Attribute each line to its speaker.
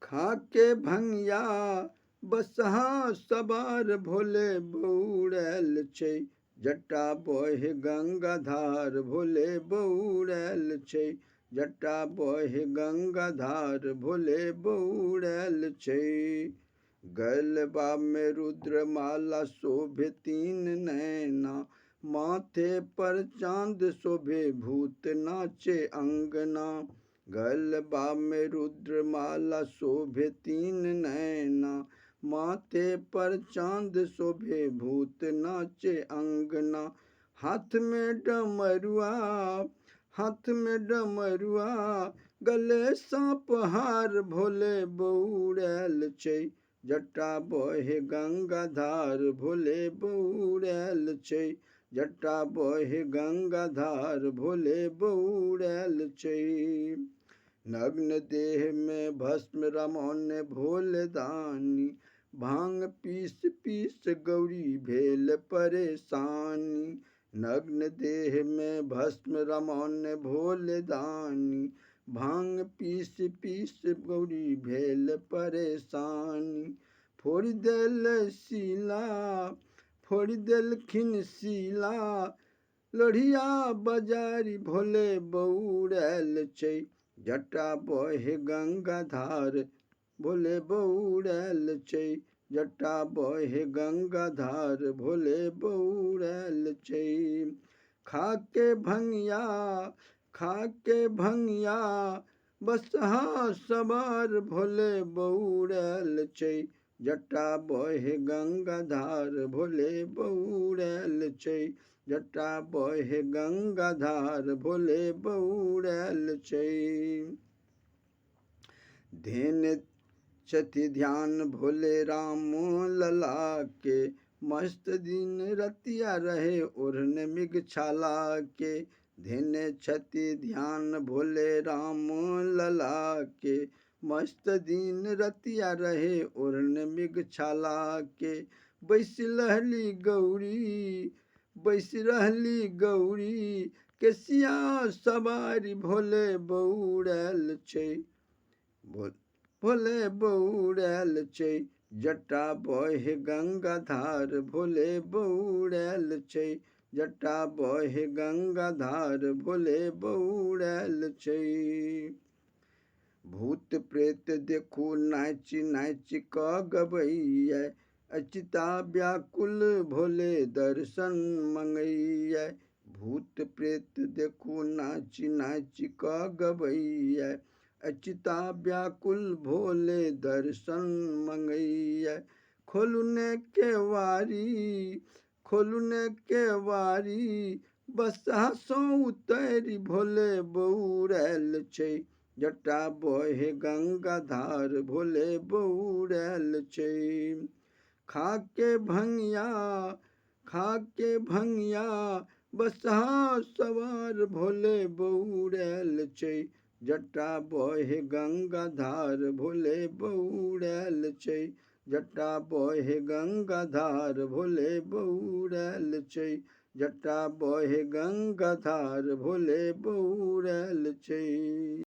Speaker 1: खाके भंगिया बसहा सवार भोले बौड़ैल छै। जटा बहे गंगाधार भोले बौड़ैल छै। जटा बहे गंगाधार भोले बौड़ैल छै। गलबा में रुद्रमाला शोभे तीन नैना, माथे पर चांद शोभे भूत नाचे अंगना। गलबा में रुद्रमाला शोभे तीन नैना, माथे पर चांद शोभे भूत नाचे अंगना। हाथ में डमरुआ, हाथ में डमरुआ, गले सांप हार भोले बौड़ैल छै। जटा बहे गंगाधार भोले बौड़ैल छै। जटा बहे गंगाधार भोले बौड़ैल छै। नग्न देह में भस्म रमौने भोले दानी, भांग पीस पीस गौरी भेल परेशानी। नग्न देह में भस्म रमौने भोले दानी, भांग पीस पीस गौरी भेल परेशानी। फोड़ देल शीला, फोड़ देलखिन शीला, लोढ़िया बजारी भोले बौड़ैल छै। जटा बहे गंगाधार भोले बौड़ैल छै। जटा बहे गंगाधार भोले बौड़ैल छै। खाके भंगिया, खाके भंगिया, बसहा सवार भोले बौड़ैल छै। जटा बहे गंगाधार भोले बौड़ैल छै। जटा बहे गंगाधार भोले बौड़ैल छै। धेने छथि ध्यान भोले राम लला के, मस्त दिन रतिया रहे ओढ़ने मृग छाला के। धेने छथि ध्यान भोले राम लला के, मस्त दिन रतिया रहे ओढ़ने मृग छाला के। बैस रहली गौरी, बैस रहली गौरी, केसिया सवारी भोले बौड़ैल छै। भोले बौड़ैल छै। जटा बहे गंगाधार भोले बौड़ैल छै। जटा बहे गंगाधार भोले बौड़ैल छै। भूत प्रेत देखू नाचि नाचि क गबैयै, अचिता व्याकुल भोले दर्शन मंगैयै। भूत प्रेत देखू नाचि नाचि क गबैयै, अचिता व्याकुल भोले दर्शन मंगैयै। खोलू ने केवारी, खोलू ने केवारी, बसहा सो उतरी भोले बौड़ैल छै। जटा बहे गंगाधार भोले बौड़ैल छै। खाके भंगिया, खाके भंगिया, बसहा सवार भोले बौड़ैल छै। जटा बहे गंगाधार भोले बौड़ैल छै। जटा बहे गंगाधार भोले बौड़ैल छै। जटा बहे गंगाधार भोले बौड़ैल छै।